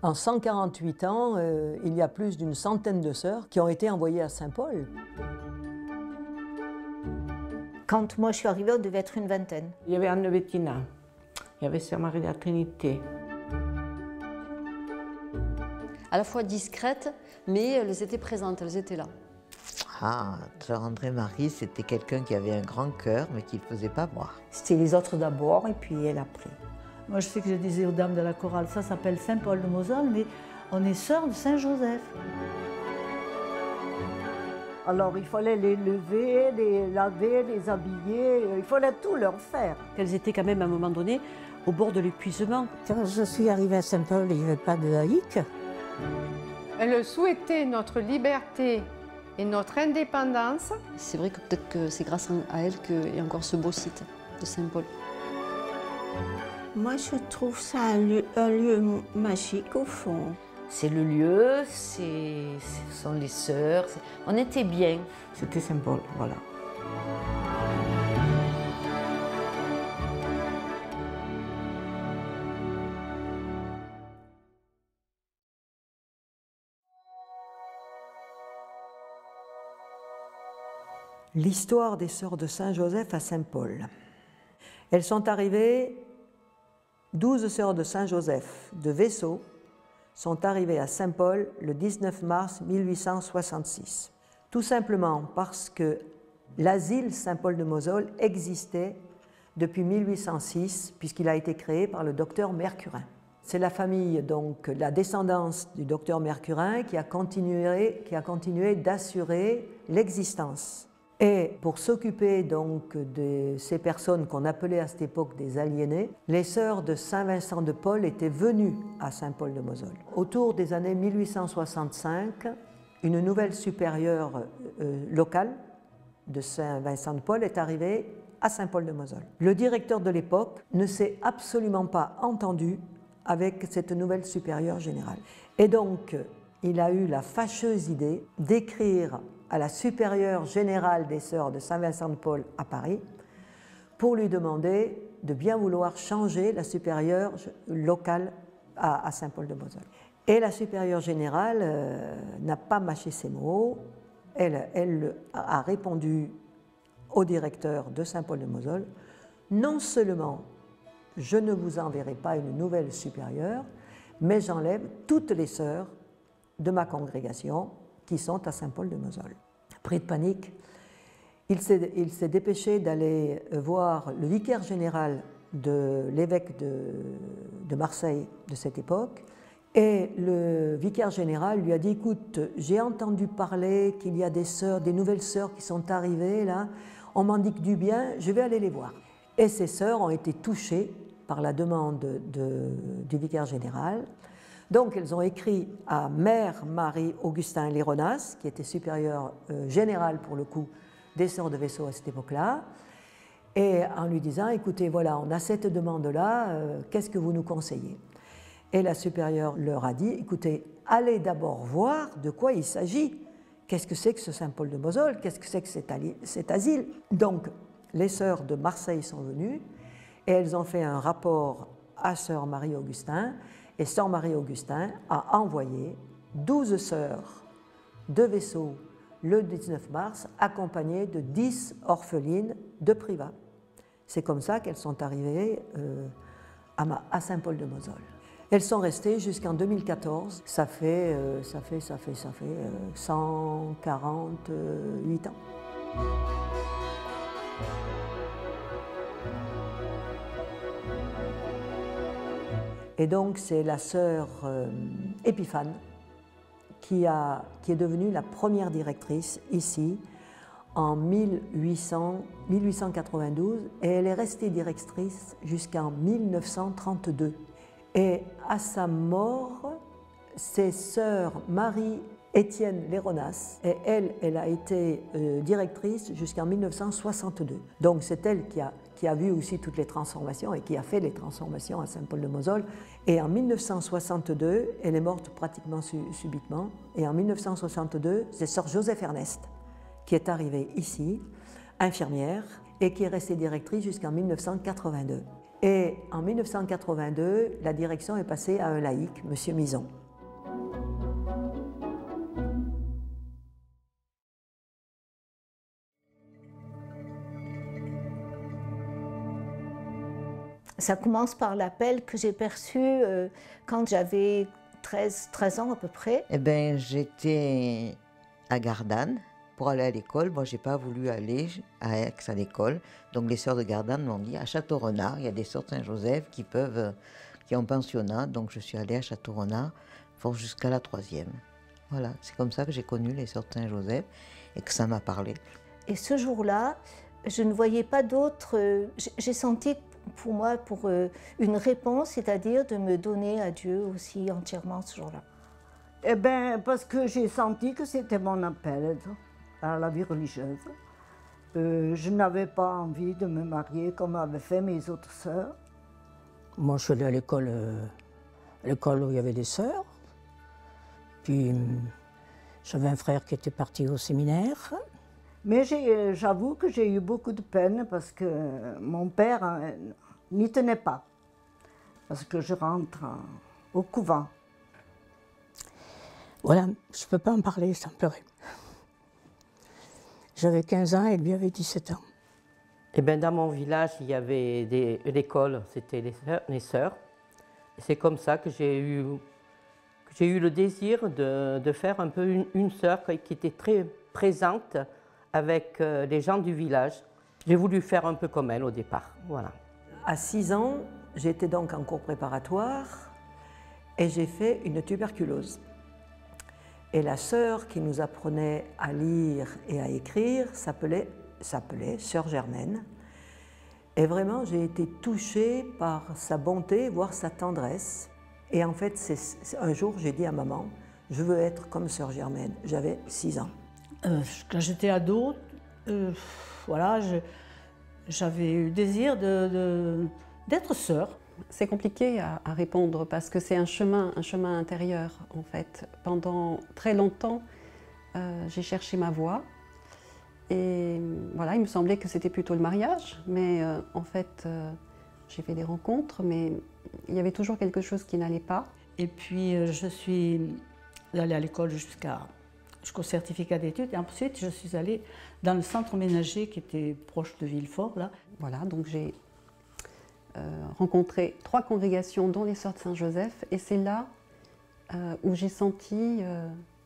En 148 ans, il y a plus d'une centaine de sœurs qui ont été envoyées à Saint-Paul. Quand moi je suis arrivée, on devait être une vingtaine. Il y avait Anne Bettina, il y avait Sœur Marie de la Trinité. À la fois discrètes, mais elles étaient présentes, elles étaient là. Ah, Sœur André-Marie, c'était quelqu'un qui avait un grand cœur, mais qui ne faisait pas voir. C'était les autres d'abord et puis elle après. Moi, je sais que je disais aux dames de la chorale, ça s'appelle Saint-Paul de Moselle, mais on est sœurs de Saint-Joseph. Alors il fallait les lever, les laver, les habiller, il fallait tout leur faire. Elles étaient quand même à un moment donné au bord de l'épuisement. Quand je suis arrivée à Saint-Paul, il n'y avait pas de laïque. Elles souhaitaient notre liberté et notre indépendance. C'est vrai que peut-être que c'est grâce à elles qu'il y a encore ce beau site de Saint-Paul. Moi, je trouve ça un lieu magique au fond. C'est le lieu, ce sont les sœurs, on était bien. C'était Saint-Paul, voilà. L'histoire des sœurs de Saint-Joseph à Saint-Paul. Elles sont arrivées, 12 sœurs de Saint-Joseph de Vaisseau sont arrivées à Saint-Paul le 19 mars 1866. Tout simplement parce que l'asile Saint-Paul de Moselle existait depuis 1806, puisqu'il a été créé par le docteur Mercurin. C'est la famille, donc la descendance du docteur Mercurin, qui a continué d'assurer l'existence. Et pour s'occuper donc de ces personnes qu'on appelait à cette époque des aliénés, les sœurs de Saint-Vincent de Paul étaient venues à Saint-Paul de Moselle. Autour des années 1865, une nouvelle supérieure locale de Saint-Vincent de Paul est arrivée à Saint-Paul de Moselle. Le directeur de l'époque ne s'est absolument pas entendu avec cette nouvelle supérieure générale. Et donc, il a eu la fâcheuse idée d'écrire à la supérieure générale des sœurs de Saint-Vincent de Paul à Paris pour lui demander de bien vouloir changer la supérieure locale à Saint-Paul de Moselle. Et la supérieure générale n'a pas mâché ses mots, elle a répondu au directeur de Saint-Paul de Moselle, non seulement je ne vous enverrai pas une nouvelle supérieure, mais j'enlève toutes les sœurs de ma congrégation qui sont à Saint-Paul de Moselle. Pris de panique, il s'est dépêché d'aller voir le vicaire général de l'évêque de Marseille de cette époque, et le vicaire général lui a dit « Écoute, j'ai entendu parler qu'il y a des nouvelles sœurs qui sont arrivées là, on m'en dit que du bien, je vais aller les voir. » Et ces sœurs ont été touchées par la demande du vicaire général. Donc, elles ont écrit à Mère Marie-Augustin Léronas, qui était supérieure générale pour le coup des sœurs de Vaisseau à cette époque-là, et en lui disant « Écoutez, voilà, on a cette demande-là, qu'est-ce que vous nous conseillez ?» Et la supérieure leur a dit « Écoutez, allez d'abord voir de quoi il s'agit. Qu'est-ce que c'est que ce Saint-Paul de Moselle? Qu'est-ce que c'est que cet asile ?» Donc, les sœurs de Marseille sont venues, et elles ont fait un rapport à sœur Marie-Augustin, et sœur Marie-Augustin a envoyé 12 sœurs de Vaisseau le 19 mars, accompagnées de 10 orphelines de Privas. C'est comme ça qu'elles sont arrivées à Saint-Paul de Moselle. Elles sont restées jusqu'en 2014, ça fait 148 ans. Et donc, c'est la sœur Épiphane qui est devenue la première directrice ici en 1892 et elle est restée directrice jusqu'en 1932. Et à sa mort, c'est sœur Marie-Étienne Léronas et elle a été directrice jusqu'en 1962. Donc, c'est elle qui a vu aussi toutes les transformations et qui a fait les transformations à Saint-Paul de Moselle. Et en 1962, elle est morte pratiquement subitement. Et en 1962, c'est sœur Joseph Ernest qui est arrivée ici, infirmière, et qui est restée directrice jusqu'en 1982. Et en 1982, la direction est passée à un laïc, M. Mison. Ça commence par l'appel que j'ai perçu quand j'avais 13 ans à peu près. Eh bien, j'étais à Gardanne pour aller à l'école. Moi, je n'ai pas voulu aller à Aix à l'école. Donc, les sœurs de Gardanne m'ont dit, à Château-Renard, il y a des sœurs de Saint-Joseph qui ont pensionnat. Donc, je suis allée à Château-Renard jusqu'à la 3e. Voilà, c'est comme ça que j'ai connu les sœurs de Saint-Joseph et que ça m'a parlé. Et ce jour-là, je ne voyais pas d'autre. J'ai senti pour moi une réponse, c'est-à-dire de me donner à Dieu aussi entièrement ce jour-là. Eh bien, parce que j'ai senti que c'était mon appel à la vie religieuse. Je n'avais pas envie de me marier comme avaient fait mes autres sœurs. Moi, je suis allée à l'école où il y avait des sœurs. Puis, j'avais un frère qui était parti au séminaire. Mais j'avoue que j'ai eu beaucoup de peine parce que mon père n'y tenait pas. Parce que je rentre au couvent. Voilà, je ne peux pas en parler sans pleurer. J'avais 15 ans et lui avait 17 ans. Et ben dans mon village, il y avait l'école, c'était les sœurs. Et c'est comme ça que j'ai eu le désir de faire un peu une sœur qui était très présente avec les gens du village. J'ai voulu faire un peu comme elle au départ, voilà. À 6 ans, j'étais donc en cours préparatoire et j'ai fait une tuberculose. Et la sœur qui nous apprenait à lire et à écrire s'appelait Sœur Germaine. Et vraiment, j'ai été touchée par sa bonté, voire sa tendresse. Et en fait, un jour, j'ai dit à maman, je veux être comme Sœur Germaine. J'avais 6 ans. Quand j'étais ado, voilà, j'avais eu le désir d'être sœur. C'est compliqué à répondre parce que c'est un chemin intérieur en fait. Pendant très longtemps, j'ai cherché ma voie et voilà, il me semblait que c'était plutôt le mariage, mais en fait, j'ai fait des rencontres, mais il y avait toujours quelque chose qui n'allait pas. Et puis, je suis allée à l'école jusqu'au certificat d'études et ensuite, je suis allée dans le centre ménager qui était proche de Villefort, là. Voilà, donc j'ai rencontré 3 congrégations dont les Sœurs de Saint-Joseph et c'est là où j'ai senti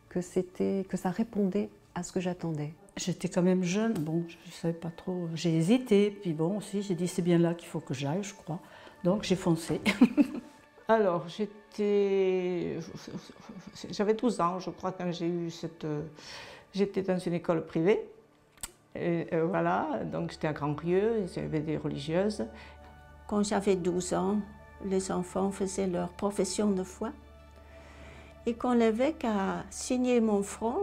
que ça répondait à ce que j'attendais. J'étais quand même jeune, bon, je ne savais pas trop, j'ai hésité, puis bon aussi, j'ai dit c'est bien là qu'il faut que j'aille, je crois, donc j'ai foncé. Alors, j'avais 12 ans, je crois, quand j'ai eu j'étais dans une école privée, et voilà, donc j'étais à Grand-Rieu, j'avais des religieuses. Quand j'avais 12 ans, les enfants faisaient leur profession de foi. Et quand l'évêque a signé mon front,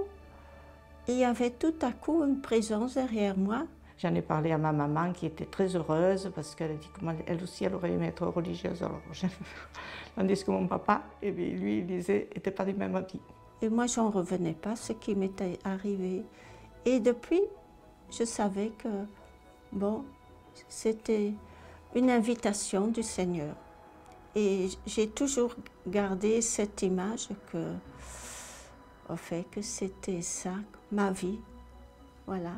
il y avait tout à coup une présence derrière moi. J'en ai parlé à ma maman qui était très heureuse parce qu'elle a dit qu'elle aussi elle aurait aimé être religieuse. Alors, tandis que mon papa, et bien, lui, il n'était pas du même avis. Et moi, j'en revenais pas ce qui m'était arrivé. Et depuis, je savais que, bon, c'était une invitation du Seigneur. Et j'ai toujours gardé cette image au fait que c'était ça, ma vie. Voilà.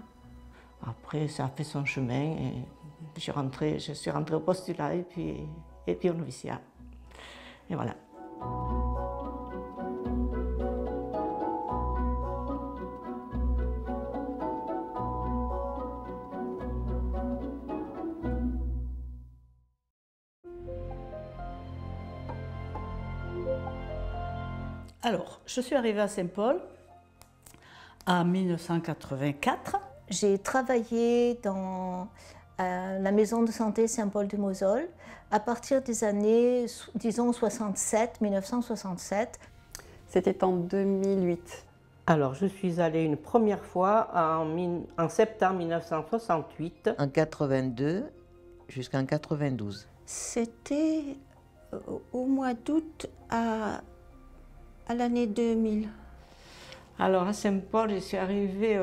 Après, ça a fait son chemin et je suis rentrée au postulat et puis au noviciat. Et voilà. Alors, je suis arrivée à Saint-Paul en 1984. J'ai travaillé dans la maison de santé Saint-Paul-de-Mosole à partir des années, disons, 1967. C'était en 2008. Alors, je suis allée une première fois en septembre 1968. En 82 jusqu'en 92. C'était au mois d'août à l'année 2000. Alors à Saint-Paul, je suis arrivée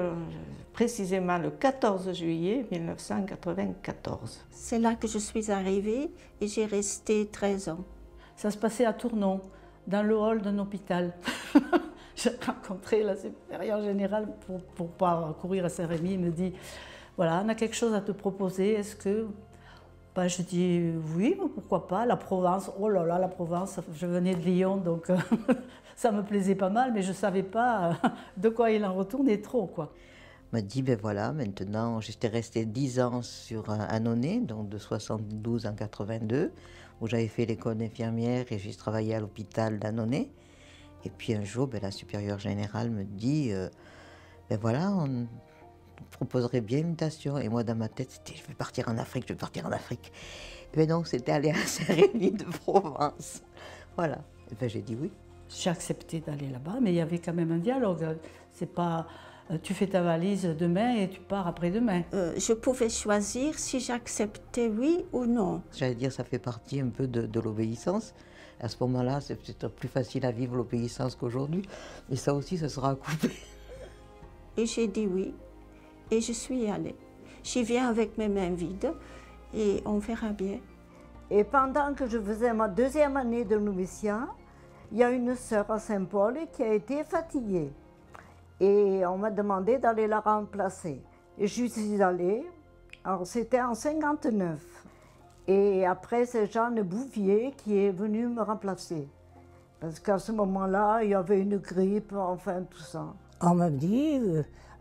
précisément le 14 juillet 1994. C'est là que je suis arrivée et j'ai resté 13 ans. Ça se passait à Tournon, dans le hall d'un hôpital. J'ai rencontré la supérieure générale pour courir à Saint-Rémy. Il me dit, voilà, on a quelque chose à te proposer, est-ce que... Ben, je dis oui, mais pourquoi pas, la Provence, oh là là, la Provence, je venais de Lyon, donc ça me plaisait pas mal, mais je ne savais pas de quoi il en retournait trop, quoi. On m'a dit, ben voilà, maintenant, j'étais restée 10 ans sur Annonay, donc de 72 en 82, où j'avais fait l'école d'infirmière et j'ai travaillé à l'hôpital d'Annonay. Et puis un jour, ben, la supérieure générale me dit, ben voilà, on proposerait bien une mutation. Et moi, dans ma tête, c'était, je vais partir en Afrique, je vais partir en Afrique. Et ben donc, c'était aller à Saint-Rémy de Provence. Voilà. Et ben, j'ai dit oui. J'ai accepté d'aller là-bas, mais il y avait quand même un dialogue. C'est pas, tu fais ta valise demain et tu pars après-demain. Je pouvais choisir si j'acceptais oui ou non. J'allais dire, ça fait partie un peu de l'obéissance. À ce moment-là, c'est peut-être plus facile à vivre l'obéissance qu'aujourd'hui. Mais ça aussi, ça sera à couper. Et j'ai dit oui. Et je suis allée. J'y viens avec mes mains vides et on verra bien. Et pendant que je faisais ma deuxième année de noviciat, il y a une sœur à Saint-Paul qui a été fatiguée. Et on m'a demandé d'aller la remplacer. Et je suis allée. Alors c'était en 59. Et après, c'est Jeanne Bouvier qui est venue me remplacer. Parce qu'à ce moment-là, il y avait une grippe, enfin tout ça. On m'a dit,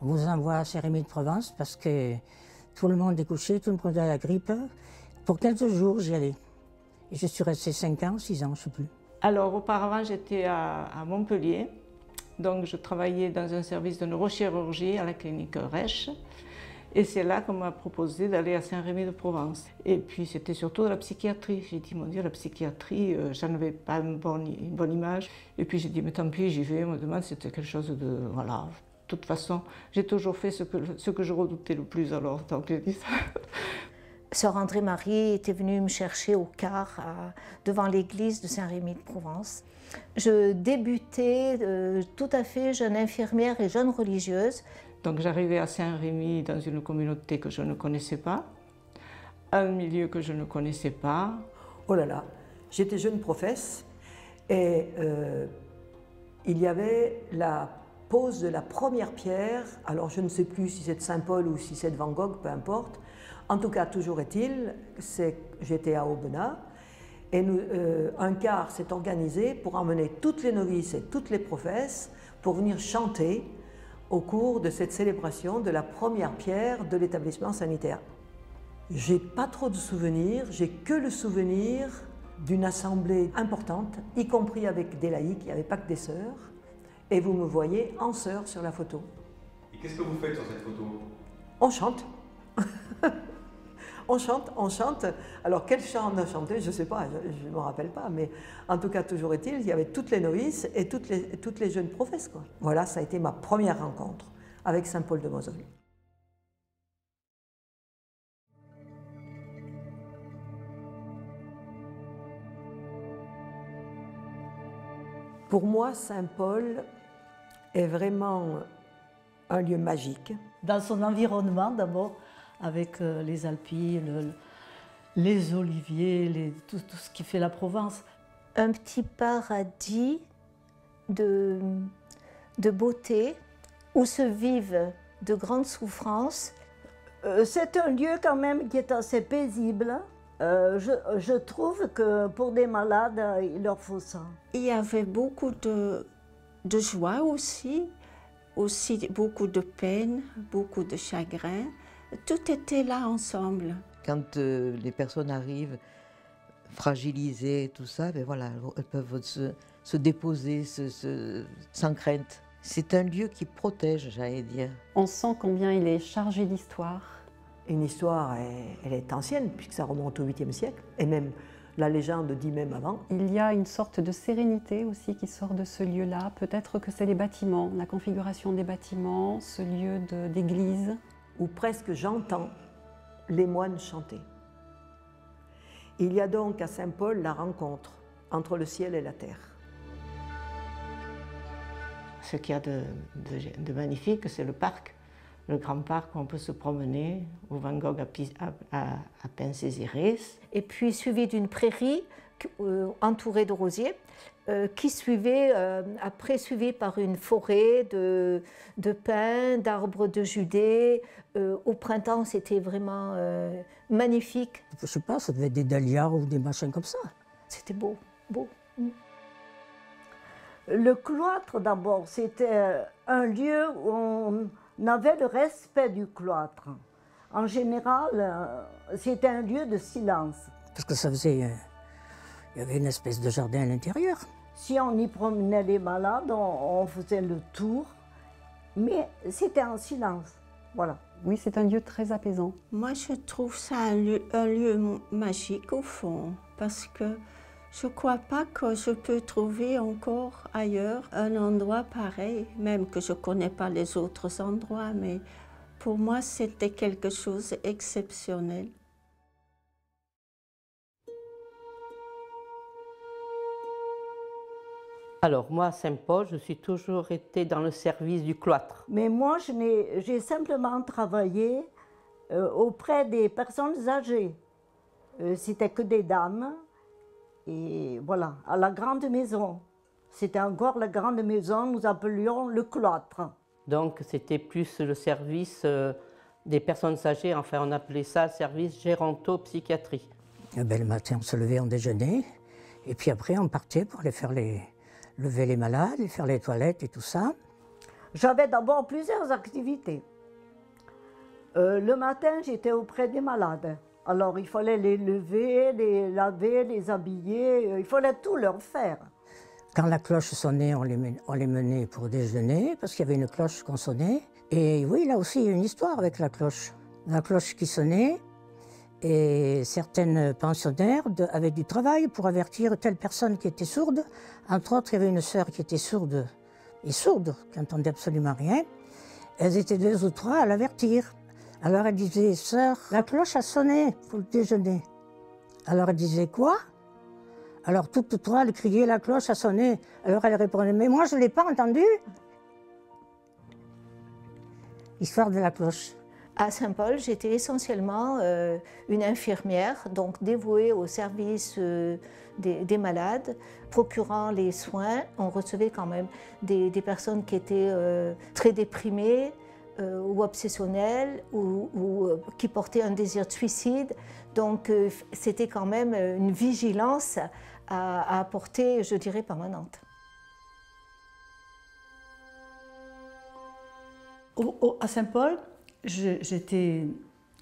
on vous envoie à Saint-Rémy de Provence parce que tout le monde est couché, tout le monde a la grippe. Pour 15 jours, j'y allais. Et je suis restée 5 ans, 6 ans, je ne sais plus. Alors auparavant, j'étais à Montpellier. Donc je travaillais dans un service de neurochirurgie à la clinique Reich. Et c'est là qu'on m'a proposé d'aller à Saint-Rémy de Provence. Et puis c'était surtout de la psychiatrie. J'ai dit, mon Dieu, la psychiatrie, j'en avais pas une bonne image. Et puis j'ai dit, mais tant pis, j'y vais. On me demande si c'était quelque chose de... Voilà. De toute façon, j'ai toujours fait ce que je redoutais le plus alors. Donc j'ai dit ça. Sœur André-Marie était venue me chercher au car devant l'église de Saint-Rémy de Provence. Je débutais tout à fait jeune infirmière et jeune religieuse. Donc j'arrivais à Saint-Rémy dans une communauté que je ne connaissais pas, un milieu que je ne connaissais pas. Oh là là, j'étais jeune professe et il y avait la pose de la première pierre. Alors je ne sais plus si c'est de Saint-Paul ou si c'est de Van Gogh, peu importe. En tout cas, toujours est-il, j'étais à Aubenas et un car s'est organisé pour emmener toutes les novices et toutes les professes pour venir chanter au cours de cette célébration de la première pierre de l'établissement sanitaire. J'ai pas trop de souvenirs, j'ai que le souvenir d'une assemblée importante, y compris avec des laïcs, il n'y avait pas que des sœurs, et vous me voyez en sœur sur la photo. Et qu'est-ce que vous faites sur cette photo? On chante. On chante. Alors quel chant on a chanté, je ne sais pas, je ne me rappelle pas, mais en tout cas, toujours est-il, il y avait toutes les novices et toutes les jeunes professes, quoi. Voilà, ça a été ma première rencontre avec Saint-Paul de Moselle. Pour moi, Saint-Paul est vraiment un lieu magique. Dans son environnement d'abord, avec les Alpilles, les oliviers, tout ce qui fait la Provence. Un petit paradis de beauté où se vivent de grandes souffrances. C'est un lieu quand même qui est assez paisible. Je trouve que pour des malades, il leur faut ça. Il y avait beaucoup de joie aussi beaucoup de peine, beaucoup de chagrin. Tout était là ensemble. Quand les personnes arrivent fragilisées, tout ça, ben voilà, elles peuvent se déposer sans crainte. C'est un lieu qui protège, j'allais dire. On sent combien il est chargé d'histoire. Une histoire, elle est ancienne, puisque ça remonte au 8e siècle, et même la légende dit même avant. Il y a une sorte de sérénité aussi qui sort de ce lieu-là. Peut-être que c'est les bâtiments, la configuration des bâtiments, ce lieu d'église. Où presque j'entends les moines chanter. Il y a donc à Saint-Paul la rencontre entre le ciel et la terre. ce qu'il y a de magnifique, c'est le parc, le grand parc où on peut se promener, où Van Gogh a peint ses iris. Et puis suivi d'une prairie entourée de rosiers, qui suivait, après suivi par une forêt de pins, d'arbres de Judée. Au printemps, c'était vraiment magnifique. Je ne sais pas, ça devait être des dahlias ou des machins comme ça. C'était beau, beau. Le cloître, d'abord, c'était un lieu où on avait le respect du cloître. En général, c'était un lieu de silence. Parce que ça faisait... il y avait une espèce de jardin à l'intérieur. Si on y promenait les malades, on faisait le tour, mais c'était en silence. Voilà. Oui, c'est un lieu très apaisant. Moi, je trouve ça un lieu magique au fond, parce que je ne crois pas que je peux trouver encore ailleurs un endroit pareil, même que je ne connais pas les autres endroits, mais pour moi, c'était quelque chose d'exceptionnel. Alors moi, à Saint-Paul, je suis toujours été dans le service du cloître. Mais moi, j'ai simplement travaillé auprès des personnes âgées. C'était que des dames. Et voilà, à la grande maison. C'était encore la grande maison, nous appelions le cloître. Donc c'était plus le service des personnes âgées, enfin on appelait ça le service géronto-psychiatrie. Le matin, on se levait, on déjeunait, et puis après on partait pour aller faire lever les malades, et faire les toilettes et tout ça. J'avais d'abord plusieurs activités. Le matin, j'étais auprès des malades. Alors il fallait les lever, les laver, les habiller, il fallait tout leur faire. Quand la cloche sonnait, on les menait pour déjeuner, parce qu'il y avait une cloche qu'on sonnait. Et oui, là aussi, il y a une histoire avec la cloche. La cloche qui sonnait, et certaines pensionnaires avaient du travail pour avertir telle personne qui était sourde. Entre autres, il y avait une sœur qui était sourde, qui n'entendait absolument rien. Elles étaient 2 ou 3 à l'avertir. Alors elle disait, sœur, la cloche a sonné pour le déjeuner. Alors elle disait, quoi? Alors toutes 3, elles criaient, la cloche a sonné. Alors elle répondait, mais moi je ne l'ai pas entendu. Histoire de la cloche. À Saint-Paul, j'étais essentiellement une infirmière, donc dévouée au service des malades, procurant les soins. On recevait quand même des personnes qui étaient très déprimées, ou obsessionnels, ou qui portaient un désir de suicide. Donc c'était quand même une vigilance à apporter, je dirais, permanente. À Saint-Paul, j'étais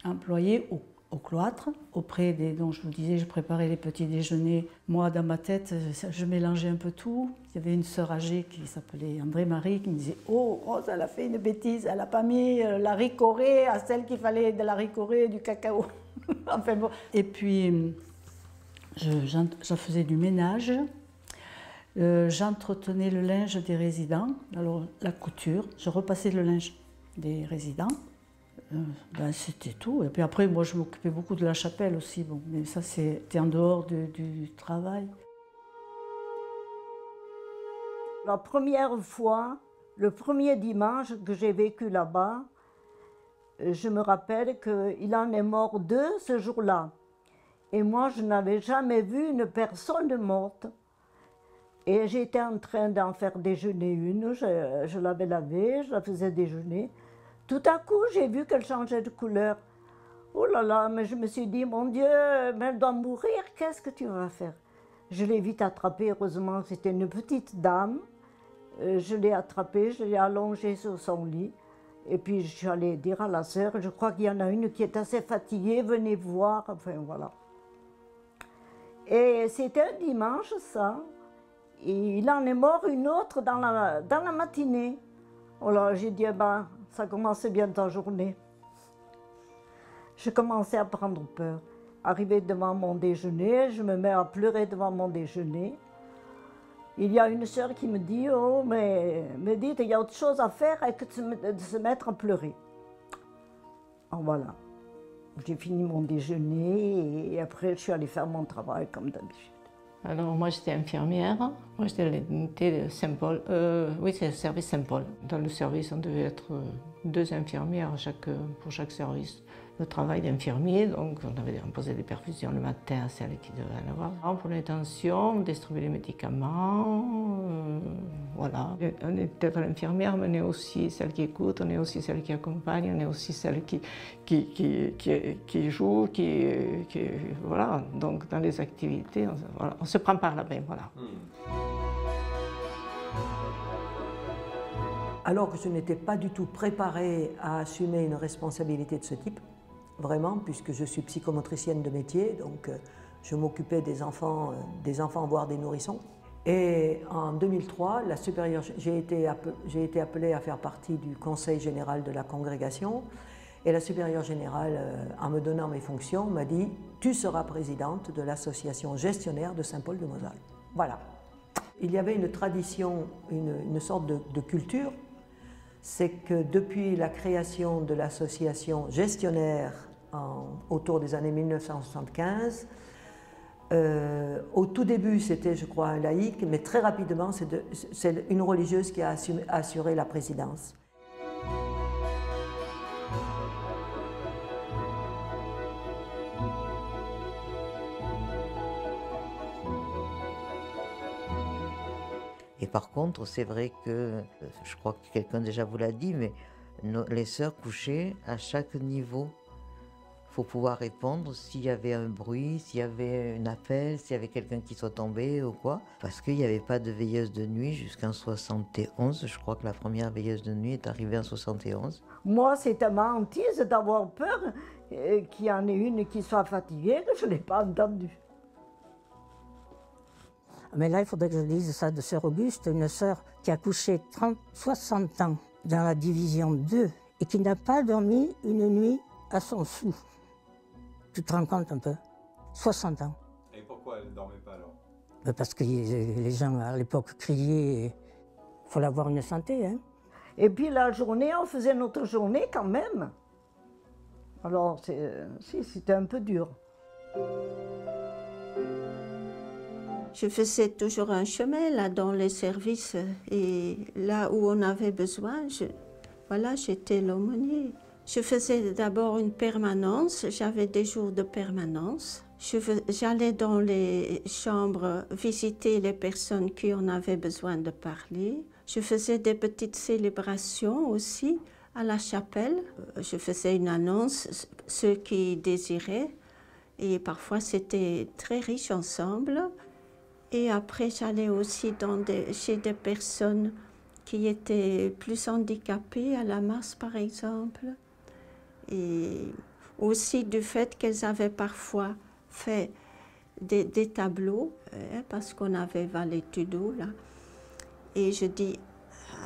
employée au cloître, auprès des... Donc je vous disais, je préparais les petits déjeuners. Moi, dans ma tête, je mélangeais un peu tout. Il y avait une sœur âgée qui s'appelait André-Marie qui me disait « Oh, Rose, elle a fait une bêtise, elle n'a pas mis la ricorée à celle qu'il fallait de la ricorée, du cacao. » Enfin bon. Et puis, je faisais du ménage. J'entretenais le linge des résidents, alors la couture. Je repassais le linge des résidents. C'était tout. Et puis après, moi, je m'occupais beaucoup de la chapelle aussi. Bon, mais ça, c'était en dehors du travail. La première fois, le premier dimanche que j'ai vécu là-bas, je me rappelle qu'il en est mort 2 ce jour-là. Et moi, je n'avais jamais vu une personne morte. Et j'étais en train d'en faire déjeuner une. Je l'avais lavée, je la faisais déjeuner. Tout à coup, j'ai vu qu'elle changeait de couleur. Oh là là, mais je me suis dit, mon Dieu, mais elle doit mourir, qu'est-ce que tu vas faire? Je l'ai vite attrapée, heureusement, c'était une petite dame. Je l'ai attrapée, je l'ai allongée sur son lit. Et puis je suis allée dire à la sœur, je crois qu'il y en a une qui est assez fatiguée, venez voir, enfin voilà. Et c'était un dimanche, ça. Et il en est mort une autre dans la matinée. Alors j'ai dit, eh ben, ça commence bien ta journée. Je commençais à prendre peur. Arrivé devant mon déjeuner, je me mets à pleurer devant mon déjeuner. Il y a une sœur qui me dit, oh, mais dites, il y a autre chose à faire que de se mettre à pleurer. Alors voilà, j'ai fini mon déjeuner et après je suis allée faire mon travail comme d'habitude. Alors moi j'étais infirmière, moi j'étais à l'unité de Saint-Paul, oui c'est le service Saint-Paul. Dans le service on devait être 2 infirmières pour chaque service. Le travail d'infirmier, donc on posait des perfusions le matin à celles qui devaient en avoir. On prenait les tensions, on distribuait les médicaments, voilà. On est peut-être l'infirmière, mais on est aussi celle qui écoute, on est aussi celle qui accompagne, on est aussi celle qui joue, voilà. Donc dans les activités, on se prend par la main, voilà. Alors que je n'étais pas du tout préparée à assumer une responsabilité de ce type, vraiment, puisque je suis psychomotricienne de métier, donc je m'occupais des enfants, voire des nourrissons. Et en 2003, j'ai été appelée à faire partie du conseil général de la congrégation, et la supérieure générale, en me donnant mes fonctions, m'a dit « Tu seras présidente de l'association gestionnaire de Saint-Paul-de-Moselle ». Voilà. Il y avait une tradition, une sorte de culture, c'est que depuis la création de l'association gestionnaire autour des années 1975, au tout début c'était je crois un laïc, mais très rapidement c'est une religieuse qui a assuré la présidence. Et par contre, c'est vrai que, je crois que quelqu'un déjà vous l'a dit, mais les sœurs couchaient à chaque niveau. Il faut pouvoir répondre s'il y avait un bruit, s'il y avait un appel, s'il y avait quelqu'un qui soit tombé ou quoi. Parce qu'il n'y avait pas de veilleuse de nuit jusqu'en 71. Je crois que la première veilleuse de nuit est arrivée en 71. Moi, c'était ma hantise d'avoir peur qu'il y en ait une qui soit fatiguée, que je ne l'ai pas entendue. Mais là, il faudrait que je dise ça de sœur Auguste, une sœur qui a couché 60 ans dans la division 2 et qui n'a pas dormi une nuit à son sou. Tu te rends compte un peu? 60 ans. Et pourquoi elle ne dormait pas alors? Parce que les gens à l'époque criaient, il fallait avoir une santé. Hein. Et puis la journée, on faisait notre journée quand même. Alors, c'était un peu dur. Je faisais toujours un chemin là dans les services et là où on avait besoin, voilà, j'étais l'aumônier. Je faisais d'abord une permanence, j'avais des jours de permanence. J'allais dans les chambres visiter les personnes qui en avaient besoin de parler. Je faisais des petites célébrations aussi à la chapelle. Je faisais une annonce, ceux qui désiraient, et parfois c'était très riche ensemble. Et après, j'allais aussi chez des personnes qui étaient plus handicapées, à la masse par exemple. Et aussi du fait qu'elles avaient parfois fait des tableaux, parce qu'on avait Valetudo là. Et je dis,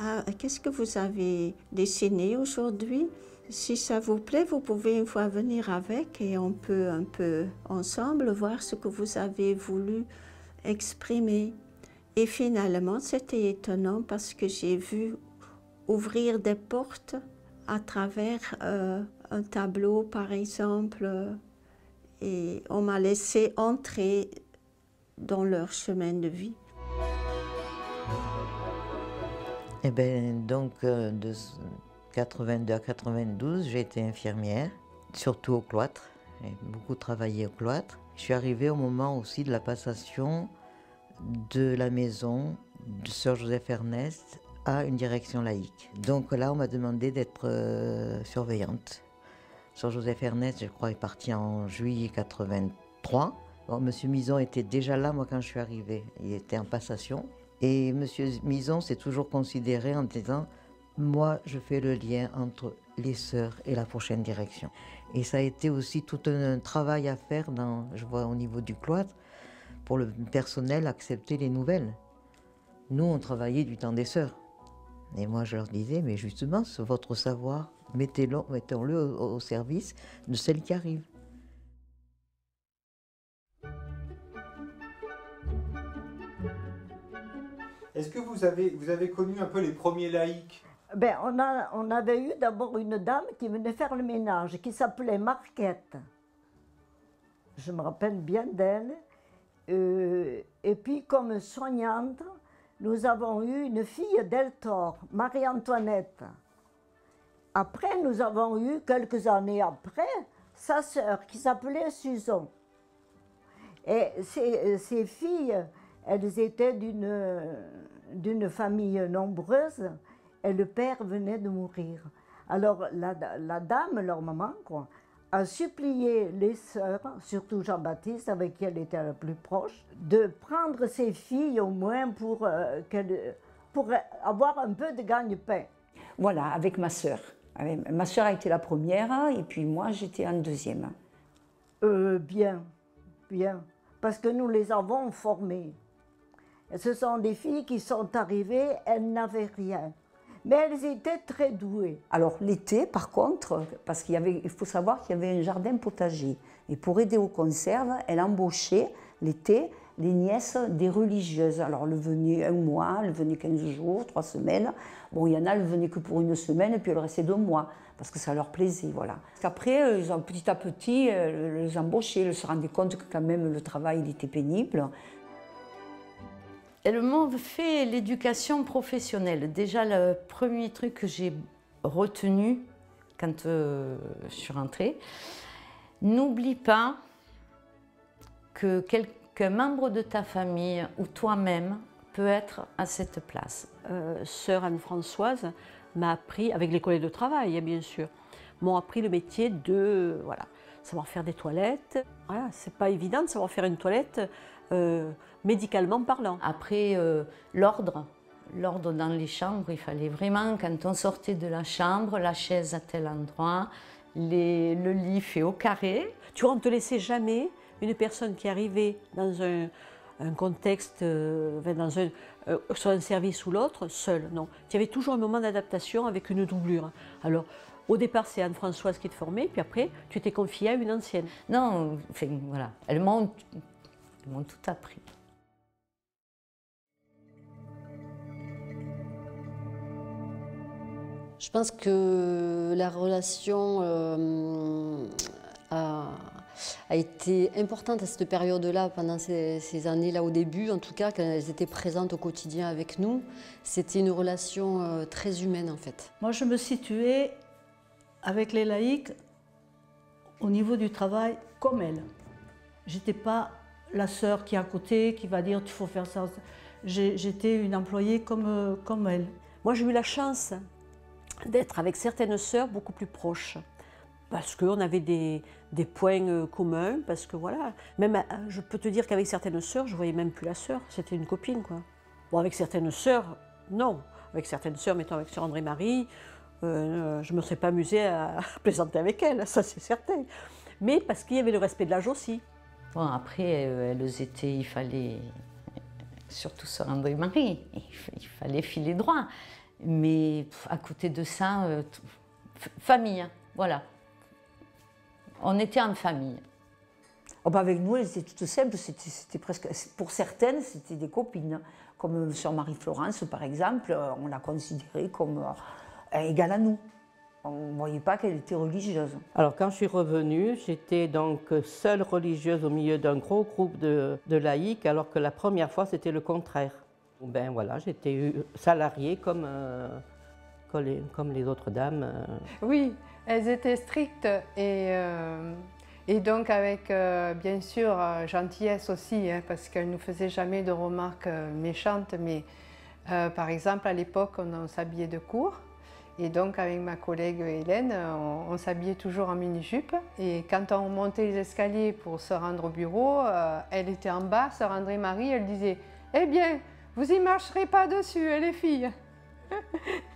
ah, qu'est-ce que vous avez dessiné aujourd'hui? Si ça vous plaît, vous pouvez une fois venir avec et on peut un peu ensemble voir ce que vous avez voulu exprimer. Et finalement, c'était étonnant parce que j'ai vu ouvrir des portes à travers un tableau, par exemple, et on m'a laissé entrer dans leur chemin de vie. Eh bien, donc, de 82 à 92, j'ai été infirmière, surtout au cloître. J'ai beaucoup travaillé au cloître. Je suis arrivée au moment aussi de la passation de la maison de Sœur Joseph Ernest à une direction laïque. Donc là, on m'a demandé d'être surveillante. Sœur Joseph Ernest, je crois, est parti en juillet 83. Bon, Monsieur Mison était déjà là, moi, quand je suis arrivée. Il était en passation. Et Monsieur Mison s'est toujours considéré en disant « Moi, je fais le lien entre les sœurs et la prochaine direction ». Et ça a été aussi tout un travail à faire, je vois au niveau du cloître, pour le personnel accepter les nouvelles. Nous, on travaillait du temps des sœurs. Et moi, je leur disais, mais justement, votre savoir, mettons-le au service de celles qui arrivent. Est-ce que vous avez connu un peu les premiers laïcs? Ben, on avait eu d'abord une dame qui venait faire le ménage, qui s'appelait Marquette. Je me rappelle bien d'elle. Et puis, comme soignante, nous avons eu une fille d'Eltor, Marie-Antoinette. Après, nous avons eu, quelques années après, sa sœur qui s'appelait Suzon. Et ces filles, elles étaient d'une famille nombreuse et le père venait de mourir. Alors la dame, leur maman, quoi, a supplié les sœurs, surtout Jean-Baptiste, avec qui elle était la plus proche, de prendre ses filles au moins pour avoir un peu de gagne-pain. Voilà, avec ma sœur. Ma sœur a été la première et puis moi j'étais en deuxième. Bien, parce que nous les avons formées. Ce sont des filles qui sont arrivées, elles n'avaient rien. Mais elles étaient très douées. Alors l'été, par contre, parce il faut savoir qu'il y avait un jardin potager. Et pour aider aux conserves, elle embauchait l'été les nièces des religieuses. Alors elles venaient 1 mois, elles venaient 15 jours, 3 semaines. Bon, il y en a, elles venaient que pour 1 semaine et puis elles restaient 2 mois, parce que ça leur plaisait, voilà. Après, petit à petit, elles les embauchaient, elles se rendaient compte que quand même le travail il était pénible. Elles m'ont fait l'éducation professionnelle. Déjà, le premier truc que j'ai retenu quand je suis rentrée, n'oublie pas que quelqu'un membre de ta famille ou toi-même peut être à cette place. Sœur Anne-Françoise m'a appris, avec les collègues de travail bien sûr, m'ont appris le métier de savoir faire des toilettes. Voilà, c'est pas évident de savoir faire une toilette médicalement parlant. Après, l'ordre dans les chambres, il fallait vraiment, quand on sortait de la chambre, la chaise à tel endroit, le lit fait au carré. Tu vois, on ne te laissait jamais une personne qui arrivait dans un contexte, soit un service ou l'autre, seule, non. Tu avais toujours un moment d'adaptation avec une doublure. Alors, au départ, c'est Anne-Françoise qui te formait, puis après, tu t'es confiée à une ancienne. Non, enfin, voilà, elles m'ont tout appris. Je pense que la relation a été importante à cette période-là, pendant ces années-là au début, en tout cas, quand elles étaient présentes au quotidien avec nous. C'était une relation très humaine en fait. Moi je me situais avec les laïcs au niveau du travail comme elles. J'étais pas la sœur qui est à côté, qui va dire il faut faire ça. J'étais une employée comme elle. Moi j'ai eu la chance d'être avec certaines sœurs beaucoup plus proches. Parce qu'on avait des points communs, parce que voilà. Même, je peux te dire qu'avec certaines sœurs, je ne voyais même plus la sœur, c'était une copine, quoi. Bon, avec certaines sœurs, non. Avec certaines sœurs, mettons avec sœur André-Marie, je ne me serais pas amusée à plaisanter avec elle, ça c'est certain. Mais parce qu'il y avait le respect de l'âge aussi. Bon, après, elles étaient, il fallait, surtout sœur André-Marie, il fallait filer droit. Mais à côté de ça, famille, hein, voilà. On était en famille. Oh ben avec nous, elles étaient toutes simples, c'était presque, pour certaines, c'était des copines. Comme sœur Marie-Florence, par exemple, on l'a considérée comme égale à nous. On ne voyait pas qu'elle était religieuse. Alors quand je suis revenue, j'étais donc seule religieuse au milieu d'un gros groupe de laïcs, alors que la première fois, c'était le contraire. Ben voilà, j'étais salariée comme les autres dames. Oui, elles étaient strictes et donc avec bien sûr gentillesse aussi, hein, parce qu'elles ne nous faisaient jamais de remarques méchantes, mais par exemple à l'époque on s'habillait de court et donc avec ma collègue Hélène on s'habillait toujours en mini-jupe et quand on montait les escaliers pour se rendre au bureau, elle était en bas, sœur André-Marie, elle disait « Eh bien, vous y marcherez pas dessus, les filles !»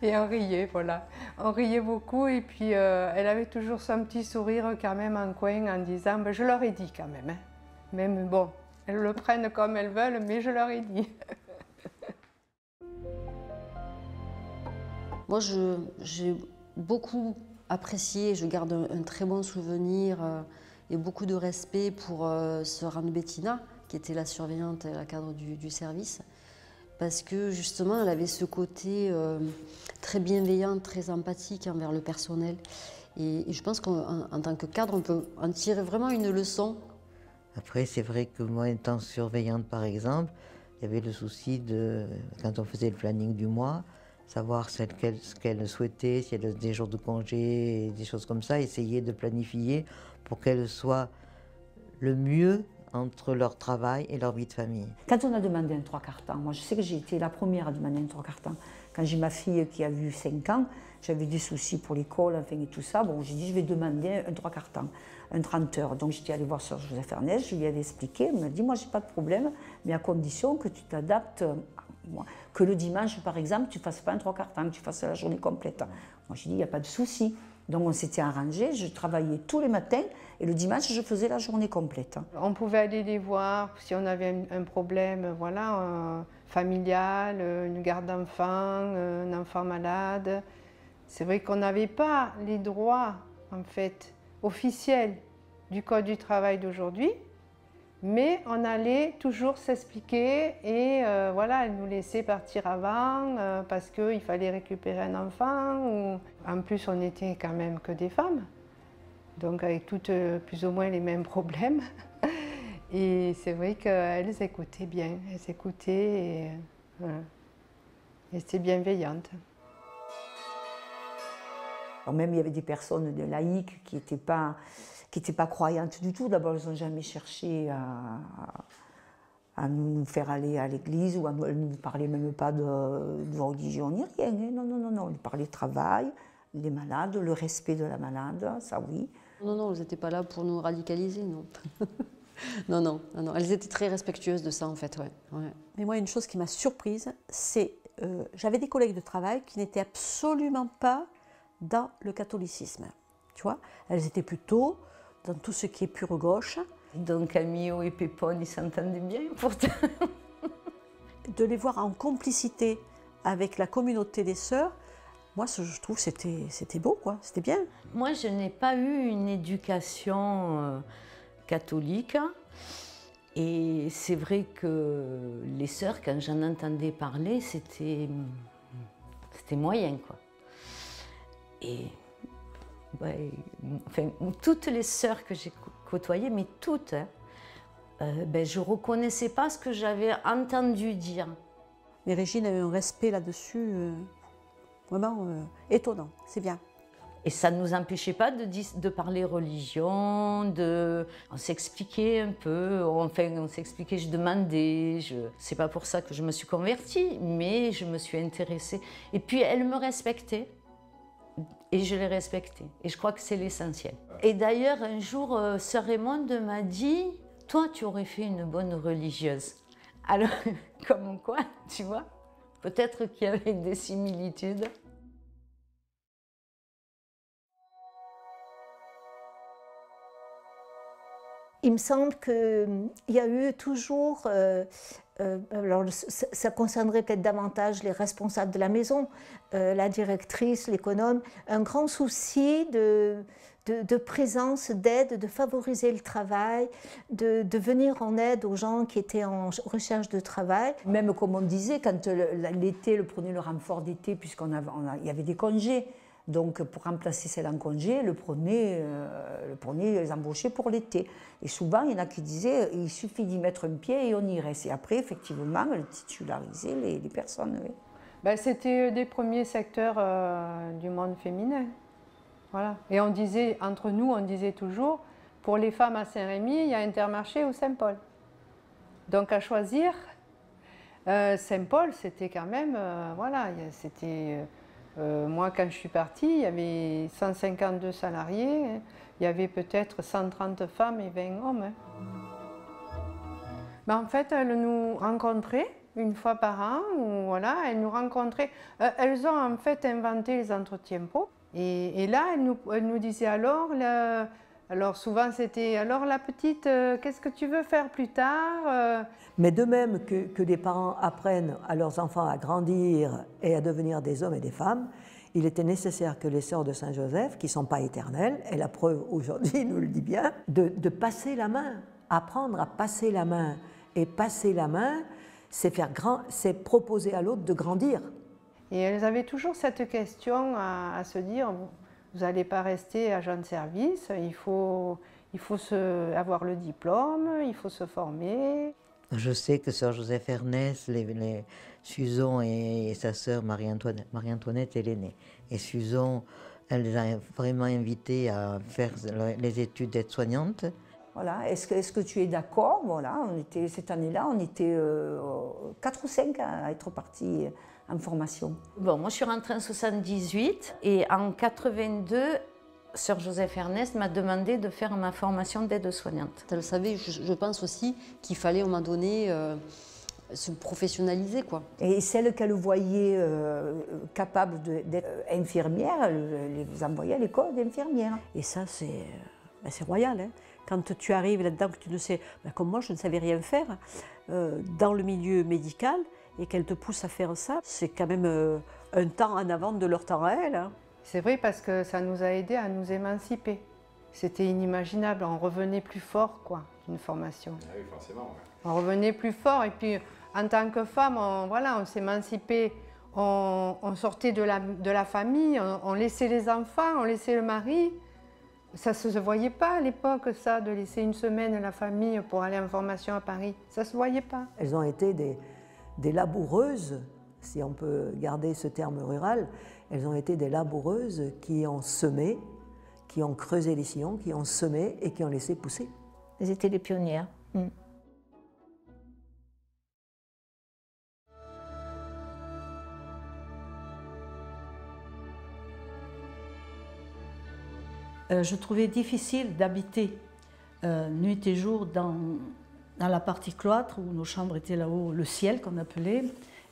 Et on riait, voilà. On riait beaucoup et puis elle avait toujours son petit sourire quand même en coin en disant ben, « Je leur ai dit quand même. Hein. » Même bon, elles le prennent comme elles veulent, mais je leur ai dit. Moi, j'ai beaucoup apprécié, je garde un très bon souvenir et beaucoup de respect pour sœur Anne-Bettina, qui était la surveillante et la cadre du service. Parce que justement, elle avait ce côté très bienveillant, très empathique envers le personnel. Et je pense qu'en tant que cadre, on peut en tirer vraiment une leçon Après, c'est vrai que moi, étant surveillante par exemple, il y avait le souci de, quand on faisait le planning du mois, savoir ce qu'elle souhaitait, si elle a des jours de congé, des choses comme ça, essayer de planifier pour qu'elle soit le mieux entre leur travail et leur vie de famille. Quand on a demandé un 3/4 temps, moi je sais que j'ai été la première à demander un 3/4 temps. Quand j'ai ma fille qui a eu 5 ans, j'avais des soucis pour l'école, enfin et tout ça, bon j'ai dit je vais demander un 3/4 temps, un 30 heures. Donc j'étais allée voir Sœur Joseph Ernest, je lui avais expliqué, elle m'a dit moi j'ai pas de problème, mais à condition que tu t'adaptes, que le dimanche par exemple tu ne fasses pas un 3/4 temps, que tu fasses la journée complète. Moi j'ai dit il n'y a pas de souci. Donc on s'était arrangé, je travaillais tous les matins et le dimanche je faisais la journée complète. On pouvait aller les voir si on avait un problème voilà, familial, une garde d'enfant, un enfant malade. C'est vrai qu'on n'avait pas les droits en fait officiels du Code du travail d'aujourd'hui, mais on allait toujours s'expliquer et voilà, elle nous laissait partir avant parce qu'il fallait récupérer un enfant. Ou... En plus, on n'était quand même que des femmes, donc avec toutes plus ou moins les mêmes problèmes. Et c'est vrai qu'elles écoutaient bien, elles écoutaient et voilà. Et c'était bienveillante. Alors même il y avait des personnes de laïques qui n'étaient pas croyantes du tout. D'abord, elles n'ont jamais cherché à nous faire aller à l'église ou elles ne nous parlaient même pas de religion ni rien. Non, non, non, non. Elles parlaient travail, les malades, le respect de la malade, ça oui. Non, non, elles n'étaient pas là pour nous radicaliser, non. Non, non, non, non. Elles étaient très respectueuses de ça, en fait, ouais. Ouais. Mais moi, une chose qui m'a surprise, c'est j'avais des collègues de travail qui n'étaient absolument pas dans le catholicisme. Tu vois, elles étaient plutôt dans tout ce qui est pure gauche. Donc Camillo et Pépone, ils s'entendaient bien pourtant. De les voir en complicité avec la communauté des sœurs, moi je trouve que c'était beau, quoi. C'était bien. Moi je n'ai pas eu une éducation catholique. Et c'est vrai que les sœurs, quand j'en entendais parler, c'était moyen, quoi. Et ouais, enfin, toutes les sœurs que j'ai côtoyées, mais toutes, hein, ben, je ne reconnaissais pas ce que j'avais entendu dire. Mais Régine a eu un respect là-dessus, vraiment étonnant, c'est bien. Et ça ne nous empêchait pas de parler religion, on s'expliquait un peu, enfin on s'expliquait, je demandais, c'est pas pour ça que je me suis convertie, mais je me suis intéressée. Et puis elle me respectait, et je l'ai respectée, et je crois que c'est l'essentiel. Et d'ailleurs un jour, sœur Raymonde m'a dit, toi tu aurais fait une bonne religieuse. Alors, comme quoi, tu vois, peut-être qu'il y avait des similitudes. Il me semble qu'il y a eu toujours, alors ça concernerait peut-être davantage les responsables de la maison, la directrice, l'économe, un grand souci de présence, d'aide, de favoriser le travail, de venir en aide aux gens qui étaient en recherche de travail. Même comme on disait, quand l'été, le prenait le renfort d'été, puisqu'il y avait des congés. Donc, pour remplacer celle en congé, le prenait, les embauchait pour l'été. Et souvent, il y en a qui disaient il suffit d'y mettre un pied et on y reste. Et après, effectivement, elle titularisait les personnes. Oui. Ben, c'était des premiers secteurs du monde féminin. Voilà. Et on disait, entre nous, on disait toujours pour les femmes à Saint-Rémy, il y a Intermarché ou Saint-Paul. Donc, à choisir, Saint-Paul, c'était quand même, voilà, c'était. Moi, quand je suis partie, il y avait 152 salariés, il y avait peut-être 130 femmes et 20 hommes. Ben, en fait, elles nous rencontraient une fois par an, ou voilà, elles nous rencontraient. Elles ont en fait inventé les entretiens pro. Et là, elles nous disaient alors souvent c'était, alors la petite, qu'est-ce que tu veux faire plus tard Mais de même que les parents apprennent à leurs enfants à grandir et à devenir des hommes et des femmes, il était nécessaire que les sœurs de Saint-Joseph, qui ne sont pas éternelles, et la preuve aujourd'hui nous le dit bien, de passer la main, apprendre à passer la main. Et passer la main, c'est proposer à l'autre de grandir. Et elles avaient toujours cette question à se dire, vous n'allez pas rester agent de service, il faut Il faut avoir le diplôme, il faut se former. Je sais que sœur Joseph Ernest, Suzon et sa sœur Marie-Antoinette, elle est née. Et Suzon, elle les a vraiment invités à faire les études d'aide-soignante. Voilà. Est-ce que tu es d'accord? Voilà, cette année-là, on était 4 ou 5 à être partis en formation. Bon, moi je suis rentrée en 78 et en 82, sœur Joseph Ernest m'a demandé de faire ma formation d'aide-soignante. Elle savait, je pense aussi, qu'il fallait à un moment donné se professionnaliser, quoi. Et celle qu'elle voyait capable d'être infirmière, elle les envoyait à l'école d'infirmière. Et ça, c'est royal. Hein. Quand tu arrives là-dedans, que tu ne sais, comme moi, je ne savais rien faire, dans le milieu médical, et qu'elle te pousse à faire ça, c'est quand même un temps en avant de leur temps à elle. Hein. C'est vrai parce que ça nous a aidés à nous émanciper. C'était inimaginable, on revenait plus fort quoi, d'une formation. Ah oui, forcément. Ouais. On revenait plus fort et puis en tant que femme, on s'émancipait, on sortait de la famille, on laissait les enfants, on laissait le mari. Ça ne se voyait pas à l'époque, ça, de laisser une semaine la famille pour aller en formation à Paris. Ça ne se voyait pas. Elles ont été des laboureuses, si on peut garder ce terme rural, elles ont été des laboureuses qui ont semé, qui ont creusé les sillons, qui ont semé et qui ont laissé pousser. Elles étaient des pionnières. Je trouvais difficile d'habiter nuit et jour dans la partie cloître, où nos chambres étaient là-haut, le ciel qu'on appelait,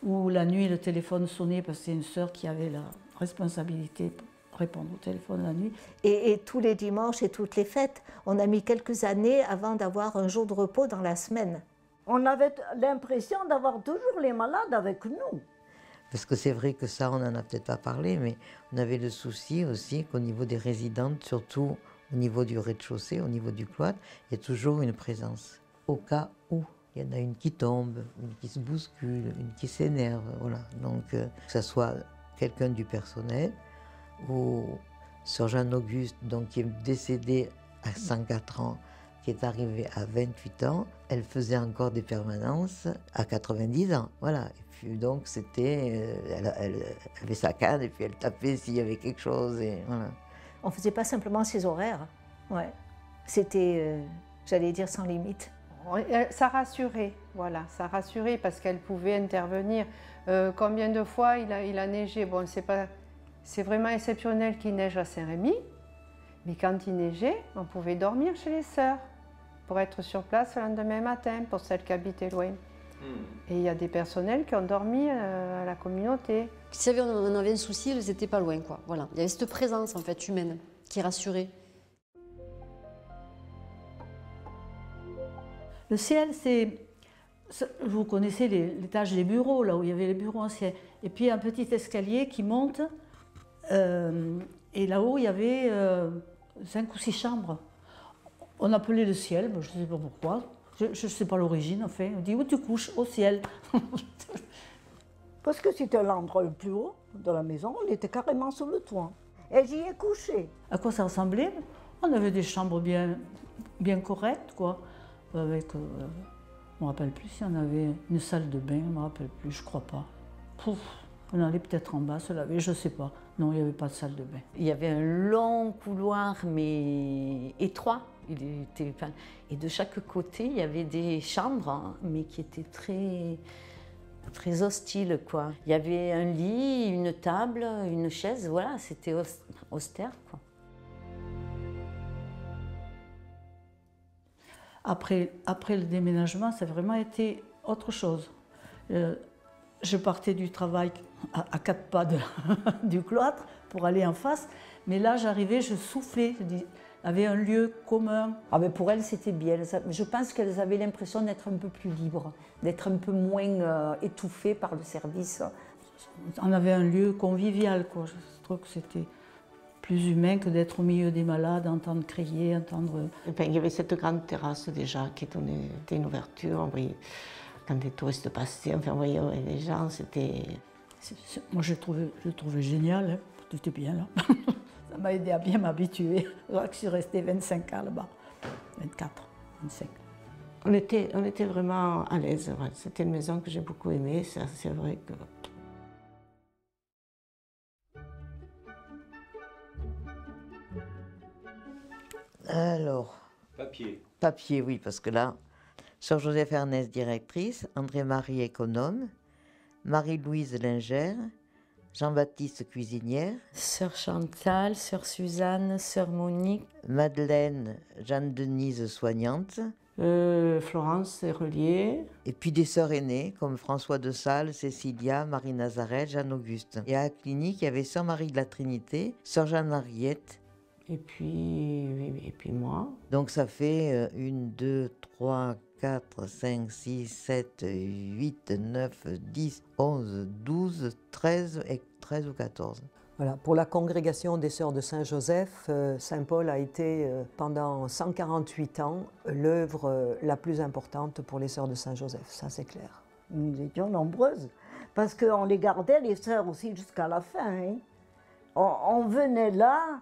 où la nuit le téléphone sonnait parce que c'est une sœur qui avait la responsabilité de répondre au téléphone la nuit. Et tous les dimanches et toutes les fêtes, on a mis quelques années avant d'avoir un jour de repos dans la semaine. On avait l'impression d'avoir toujours les malades avec nous. Parce que c'est vrai que ça, on n'en a peut-être pas parlé, mais on avait le souci aussi qu'au niveau des résidentes, surtout au niveau du rez-de-chaussée, au niveau du cloître, il y a toujours une présence. Au cas où il y en a une qui tombe, une qui se bouscule, une qui s'énerve, voilà. Donc, que ce soit quelqu'un du personnel ou sœur Jeanne-Auguste, donc qui est décédée à 104 ans, qui est arrivée à 28 ans, elle faisait encore des permanences à 90 ans, voilà. Et puis donc c'était, elle avait sa canne et puis elle tapait s'il y avait quelque chose et voilà. On ne faisait pas simplement ses horaires, ouais. C'était, j'allais dire, sans limite. Ça rassurait, voilà, ça rassurait parce qu'elle pouvait intervenir. Combien de fois il a neigé, bon, c'est vraiment exceptionnel qu'il neige à Saint-Rémy, mais quand il neigeait, on pouvait dormir chez les sœurs pour être sur place le lendemain matin pour celles qui habitaient loin. Et il y a des personnels qui ont dormi à la communauté. Si on avait un souci, elles n'étaient pas loin, quoi. Voilà. Il y avait cette présence en fait humaine qui rassurait. Le ciel, vous connaissez l'étage des bureaux, là où il y avait les bureaux anciens. Et puis un petit escalier qui monte. Et là-haut, il y avait 5 ou 6 chambres. On appelait le ciel, je ne sais pas pourquoi. Je ne sais pas l'origine, en fait. On dit où tu couches? Au ciel. Parce que c'était l'endroit le plus haut de la maison, on était carrément sur le toit. Et j'y ai couché. À quoi ça ressemblait? On avait des chambres bien correctes, quoi. Avec, je ne me rappelle plus si on avait une salle de bain, je ne me rappelle plus, je crois pas. Pouf, on allait peut-être en bas se laver, je ne sais pas. Non, il n'y avait pas de salle de bain. Il y avait un long couloir, mais étroit. Et de chaque côté, il y avait des chambres, hein, mais qui étaient très hostiles, quoi. Il y avait un lit, une table, une chaise, voilà, c'était austère, quoi. Après le déménagement, ça a vraiment été autre chose. Je partais du travail à 4 pas du cloître pour aller en face, mais là j'arrivais, je soufflais, avait un lieu commun. Ah ben pour elles, c'était bien. Je pense qu'elles avaient l'impression d'être un peu plus libres, d'être un peu moins étouffées par le service. On avait un lieu convivial, quoi. Je trouve que c'était plus humain que d'être au milieu des malades, entendre crier, entendre... Il y avait cette grande terrasse déjà qui donnait une ouverture. Quand des touristes passaient, enfin, on voyait les gens, c'était... Moi, je le trouvais génial, hein. Tout était bien là. Ça m'a aidé à bien m'habituer. Je suis restée 25 ans là-bas. 24, 25. On était vraiment à l'aise. Ouais. C'était une maison que j'ai beaucoup aimée. C'est vrai que... Alors... Papier, oui, parce que là, Sœur Joseph Ernest, directrice, André-Marie, économe, Marie-Louise, lingère, Jean-Baptiste, cuisinière, Sœur Chantal, Sœur Suzanne, Sœur Monique, Madeleine, Jeanne-Denise, soignante, Florence, reliée. Et puis des sœurs aînées comme François de Sales, Cécilia, Marie-Nazareth, Jeanne-Auguste. Et à la clinique, il y avait Sœur Marie de la Trinité, Sœur Jeanne-Henriette. Et puis moi. Donc ça fait 1, 2, 3, 4, 5, 6, 7, 8, 9, 10, 11, 12, 13 et 13 ou 14. Voilà, pour la congrégation des Sœurs de Saint-Joseph, Saint-Paul a été pendant 148 ans l'œuvre la plus importante pour les Sœurs de Saint-Joseph, ça c'est clair. Nous étions nombreuses, parce qu'on les gardait, les sœurs aussi, jusqu'à la fin. Hein. On venait là,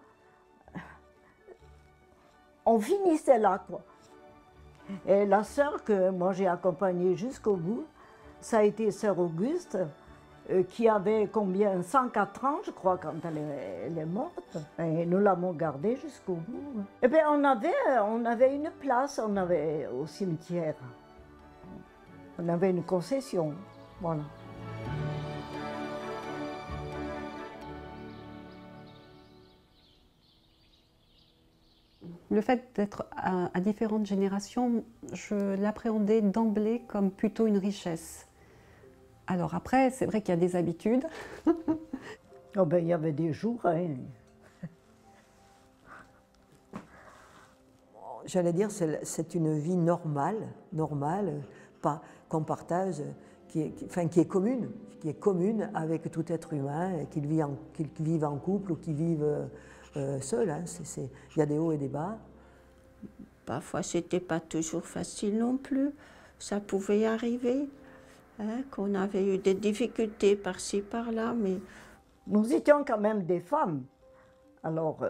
on finissait là, quoi. Et la sœur que moi j'ai accompagnée jusqu'au bout, ça a été Sœur Auguste, qui avait combien, 104 ans, je crois, quand elle est morte. Et nous l'avons gardée jusqu'au bout. Et bien, on avait une place, on avait au cimetière. On avait une concession, voilà. Le fait d'être à différentes générations, je l'appréhendais d'emblée comme plutôt une richesse. Alors après, c'est vrai qu'il y a des habitudes. Oh ben, il y avait des jours, hein. J'allais dire, c'est une vie normale, qu'on partage, qui est commune avec tout être humain, qu'ils vivent en couple ou qu'ils vivent seuls. Hein. Il y a des hauts et des bas. Parfois, c'était pas toujours facile non plus. Ça pouvait arriver. Hein, qu'on avait eu des difficultés par-ci, par-là, mais... Nous étions quand même des femmes. Alors,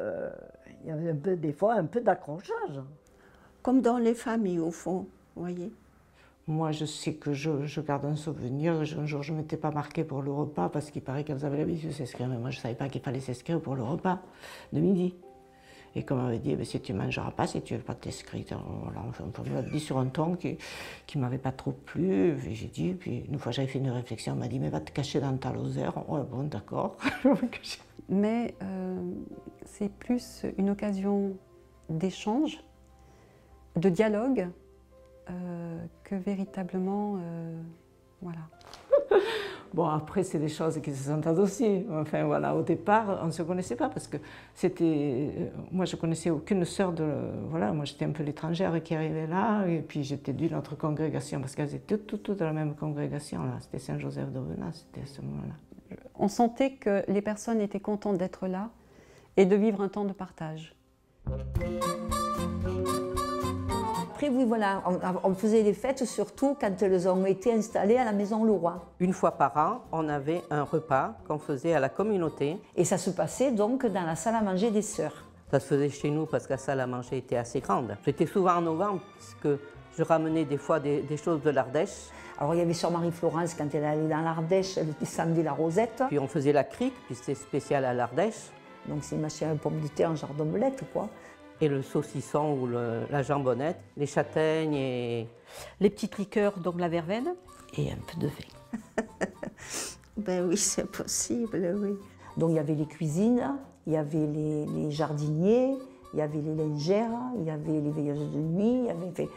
il y avait des fois un peu d'accrochage. Comme dans les familles, au fond, vous voyez. Moi, je sais que je garde un souvenir. Un jour, je ne m'étais pas marquée pour le repas, parce qu'il paraît qu'elles avaient l'habitude de s'inscrire, mais moi, je ne savais pas qu'il fallait s'inscrire pour le repas de midi. Et comme on m'avait dit, si tu ne mangeras pas, si tu ne veux pas t'inscrire, voilà, on m'a dit sur un ton qui ne m'avait pas trop plu. J'ai dit, puis une fois j'avais fait une réflexion, on m'a dit, mais va te cacher dans ta lozère. Ouais, bon, d'accord. Mais c'est plus une occasion d'échange, de dialogue, que véritablement, voilà. Bon, après, c'est des choses qui se sont adossées. Enfin, voilà, au départ, on ne se connaissait pas parce que c'était... Moi, je ne connaissais aucune sœur de... Voilà, moi, j'étais un peu l'étrangère qui arrivait là, et puis j'étais d'une autre congrégation parce qu'elles étaient toutes de la même congrégation, là. C'était Saint-Joseph de Venat, c'était à ce moment-là. On sentait que les personnes étaient contentes d'être là et de vivre un temps de partage. Après, oui, voilà, on faisait les fêtes surtout quand elles ont été installées à la Maison Leroy. Une fois par an, on avait un repas qu'on faisait à la communauté. Et ça se passait donc dans la salle à manger des sœurs. Ça se faisait chez nous parce que la salle à manger était assez grande. J'étais souvent en novembre puisque je ramenais des fois des choses de l'Ardèche. Alors il y avait Sœur Marie-Florence, quand elle allait dans l'Ardèche, elle descendait la Rosette. Puis on faisait la crique, puis c'était spécial à l'Ardèche. Donc c'est machin pomme de terre en genre d'omelette, quoi. Et le saucisson ou la jambonnette, les châtaignes et... Les petites liqueurs, donc la verveine. Et un peu de vin. Ben oui, c'est possible, oui. Donc il y avait les cuisines, il y avait les jardiniers, il y avait les lingères, il y avait les veilleuses de nuit, il y avait...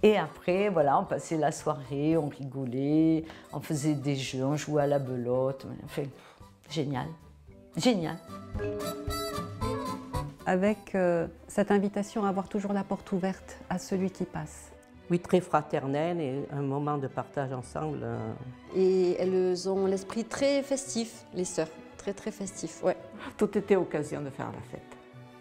Et après, voilà, on passait la soirée, on rigolait, on faisait des jeux, on jouait à la belote. Enfin, génial, génial. Avec cette invitation à avoir toujours la porte ouverte à celui qui passe. Oui, très fraternel et un moment de partage ensemble. Et elles ont l'esprit très festif, les sœurs, très très festif, ouais. Tout était occasion de faire la fête.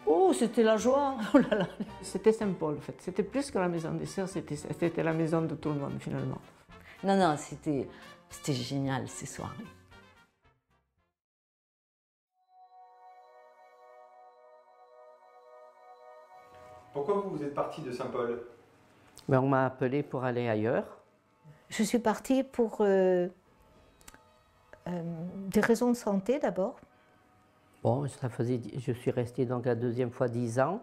Oh, c'était la joie. Oh là là. C'était Saint-Paul, en fait. C'était plus que la maison des sœurs, c'était la maison de tout le monde, finalement. Non, c'était génial ces soirées. Pourquoi vous êtes parti de Saint-Paul? Ben, on m'a appelé pour aller ailleurs. Je suis partie pour des raisons de santé d'abord. Bon, je suis restée donc la deuxième fois 10 ans.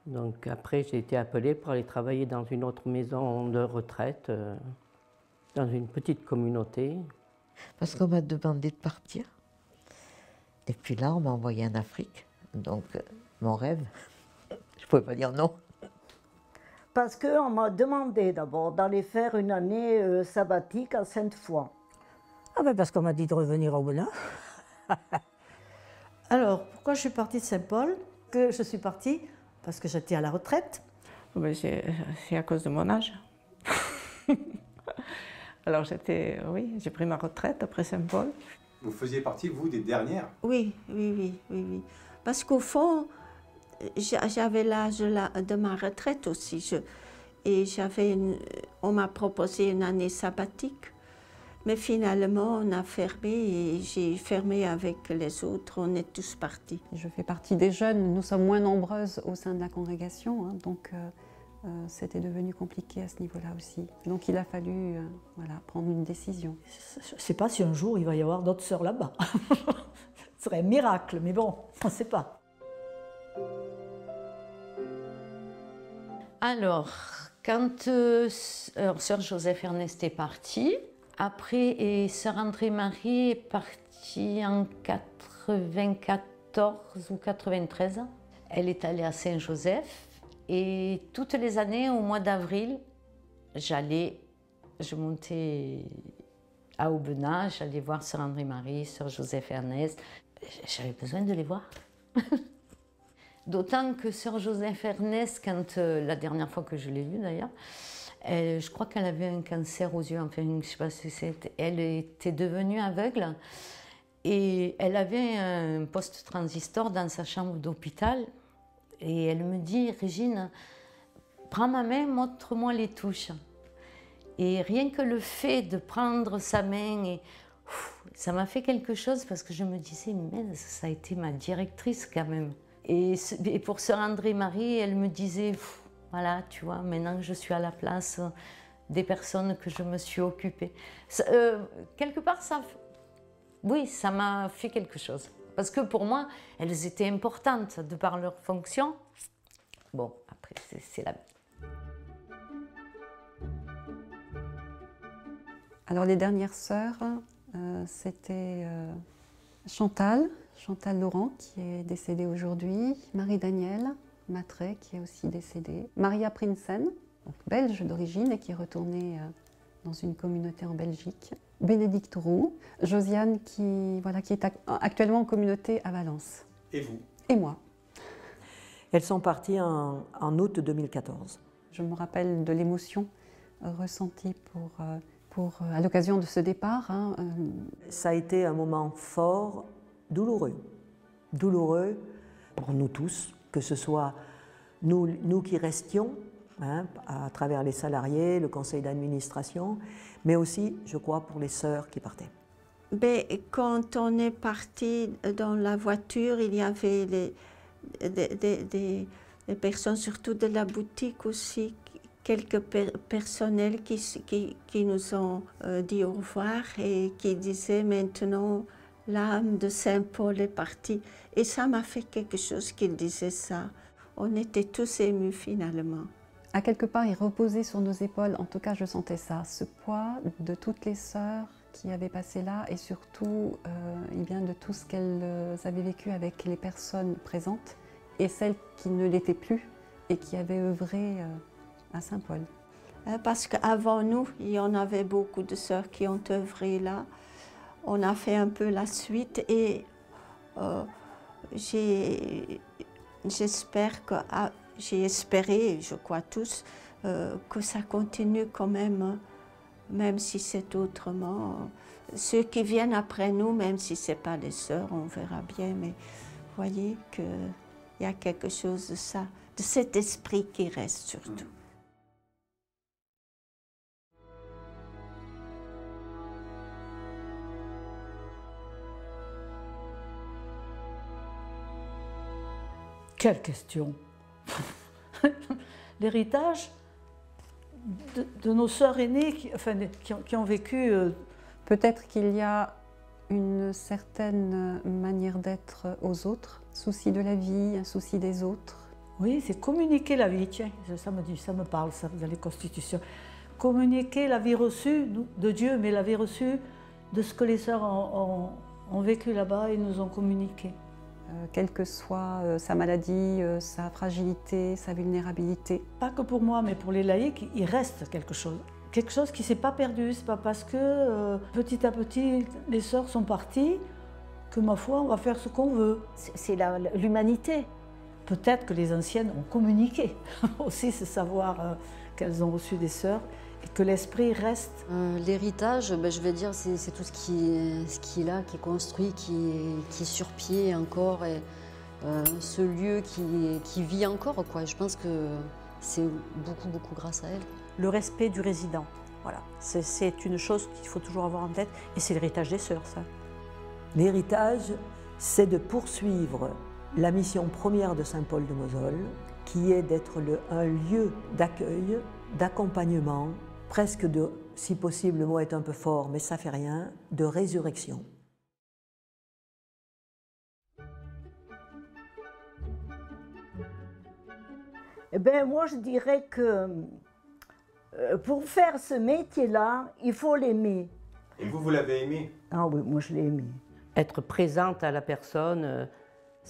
Donc après, j'ai été appelée pour aller travailler dans une autre maison de retraite, dans une petite communauté. Parce qu'on m'a demandé de partir. Et puis là, on m'a envoyé en Afrique. Donc, mon rêve, je ne pouvais pas dire non. Parce qu'on m'a demandé d'abord d'aller faire une année sabbatique à Sainte-Foy. Ah ben parce qu'on m'a dit de revenir au Bénin. Alors, pourquoi je suis partie de Saint-Paul? Que je suis partie parce que j'étais à la retraite. C'est à cause de mon âge. Alors j'ai pris ma retraite après Saint-Paul. Vous faisiez partie, vous, des dernières? Oui. Parce qu'au fond, j'avais l'âge de ma retraite aussi. On m'a proposé une année sabbatique. Mais finalement, on a fermé et j'ai fermé avec les autres. On est tous partis. Je fais partie des jeunes. Nous sommes moins nombreuses au sein de la congrégation. Donc, c'était devenu compliqué à ce niveau-là aussi. Donc, il a fallu prendre une décision. Je ne sais pas si un jour, il va y avoir d'autres sœurs là-bas. Ce serait un miracle, mais bon, on ne sait pas. Alors, quand Sœur Joseph Ernest est partie, après, et Sœur André-Marie est partie en 94 ou 93. Elle est allée à Saint-Joseph et toutes les années, au mois d'avril, je montais à Aubenas, j'allais voir Sœur André-Marie, Sœur Joseph Ernest. J'avais besoin de les voir. D'autant que Sœur Joseph Ernest, quand la dernière fois que je l'ai vue d'ailleurs, je crois qu'elle avait un cancer aux yeux, enfin, je ne sais pas si c'était. Elle était devenue aveugle et elle avait un poste transistor dans sa chambre d'hôpital. Et elle me dit, Régine, prends ma main, montre-moi les touches. Et rien que le fait de prendre sa main, ça m'a fait quelque chose parce que je me disais, mais ça a été ma directrice quand même. Et pour Sœur André-Marie, elle me disait, voilà, tu vois, maintenant que je suis à la place des personnes que je me suis occupée. Quelque part, ça m'a fait quelque chose. Parce que pour moi, elles étaient importantes de par leur fonction. Bon, après, c'est la vie. Alors, les dernières sœurs, c'était Chantal Laurent, qui est décédée aujourd'hui, Marie-Danielle Matré, qui est aussi décédée, Maria Prinsen, donc belge d'origine et qui est retournée dans une communauté en Belgique, Bénédicte Roux, Josiane qui est actuellement en communauté à Valence. Et vous? Et moi. Elles sont parties en août 2014. Je me rappelle de l'émotion ressentie à l'occasion de ce départ. Ça a été un moment fort, douloureux pour nous tous, que ce soit nous qui restions, à travers les salariés, le conseil d'administration, mais aussi, je crois, pour les sœurs qui partaient. Mais quand on est parti dans la voiture, il y avait des personnes, surtout de la boutique aussi, quelques personnels qui nous ont dit au revoir et qui disaient maintenant l'âme de Saint-Paul est partie. Et ça m'a fait quelque chose qu'ils disaient ça. On était tous émus finalement. À quelque part, il reposait sur nos épaules, en tout cas je sentais ça, ce poids de toutes les sœurs qui avaient passé là et surtout de tout ce qu'elles avaient vécu avec les personnes présentes et celles qui ne l'étaient plus et qui avaient œuvré à Saint-Paul. Parce qu'avant nous, il y en avait beaucoup de sœurs qui ont œuvré là. On a fait un peu la suite et j'ai espéré, je crois tous, que ça continue quand même, même si c'est autrement. Ceux qui viennent après nous, même si ce n'est pas les sœurs, on verra bien, mais vous voyez qu'il y a quelque chose de ça, de cet esprit qui reste surtout. Quelle question! l'héritage de nos sœurs aînées qui ont vécu. Peut-être qu'il y a une certaine manière d'être aux autres, souci de la vie, un souci des autres. Oui, c'est communiquer la vie, tiens, ça me parle, ça, dans les constitutions. Communiquer la vie reçue de Dieu, mais la vie reçue de ce que les sœurs ont vécu là-bas et nous ont communiqué. Quelle que soit sa maladie, sa fragilité, sa vulnérabilité. Pas que pour moi, mais pour les laïcs, il reste quelque chose. Quelque chose qui ne s'est pas perdu. C'est pas parce que petit à petit les sœurs sont parties que, ma foi, on va faire ce qu'on veut. C'est l'humanité. Peut-être que les anciennes ont communiqué aussi ce savoir qu'elles ont reçu des sœurs et que l'esprit reste. L'héritage, je vais dire, c'est tout ce qui est là, qui est construit, qui est sur pied encore, et ce lieu qui vit encore, quoi. Je pense que c'est beaucoup grâce à elle. Le respect du résident, voilà. C'est une chose qu'il faut toujours avoir en tête, et c'est l'héritage des sœurs, ça. L'héritage, c'est de poursuivre la mission première de Saint-Paul de Mosole, qui est d'être un lieu d'accueil, d'accompagnement, presque de, si possible, le mot est un peu fort, mais ça fait rien, de résurrection. Eh bien, moi, je dirais que pour faire ce métier-là, il faut l'aimer. Et vous l'avez aimé? Ah oui, moi, je l'ai aimé. Être présente à la personne,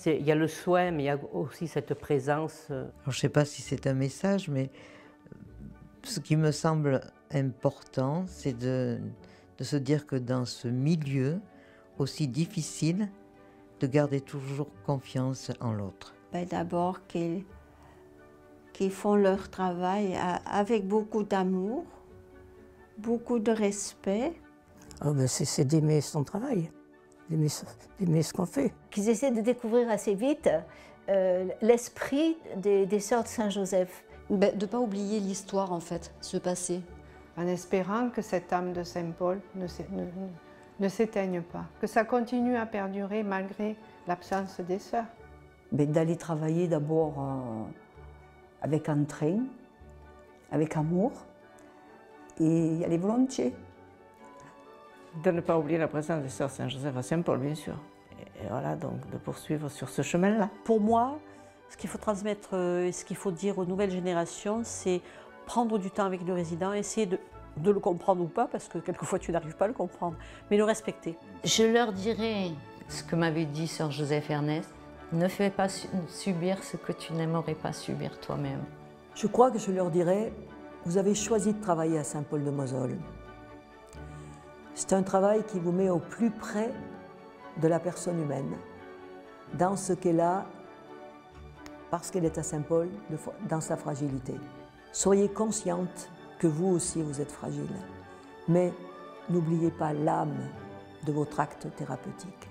il y a le soin, mais il y a aussi cette présence. Alors, je ne sais pas si c'est un message, mais ce qui me semble important, c'est de se dire que dans ce milieu aussi difficile, de garder toujours confiance en l'autre. D'abord qu'ils font leur travail avec beaucoup d'amour, beaucoup de respect. Oh ben c'est d'aimer son travail, d'aimer ce qu'on fait. Qu'ils essaient de découvrir assez vite l'esprit des sœurs de Saint-Joseph. De ne pas oublier l'histoire, en fait, ce passé. En espérant que cette âme de Saint-Paul ne s'éteigne pas, que ça continue à perdurer malgré l'absence des sœurs. D'aller travailler d'abord avec entrain, avec amour, et y aller volontiers. De ne pas oublier la présence des sœurs Saint-Joseph à Saint-Paul, bien sûr. Et voilà, donc de poursuivre sur ce chemin-là. Pour moi, ce qu'il faut transmettre et ce qu'il faut dire aux nouvelles générations, c'est prendre du temps avec le résident, essayer de le comprendre ou pas, parce que quelquefois tu n'arrives pas à le comprendre, mais le respecter. Je leur dirais ce que m'avait dit sœur Joseph Ernest, ne fais pas subir ce que tu n'aimerais pas subir toi-même. Je crois que je leur dirais, vous avez choisi de travailler à Saint-Paul de Mosole. C'est un travail qui vous met au plus près de la personne humaine, dans ce qu'elle a, parce qu'elle est à Saint-Paul, dans sa fragilité. Soyez consciente que vous aussi vous êtes fragile, mais n'oubliez pas l'âme de votre acte thérapeutique.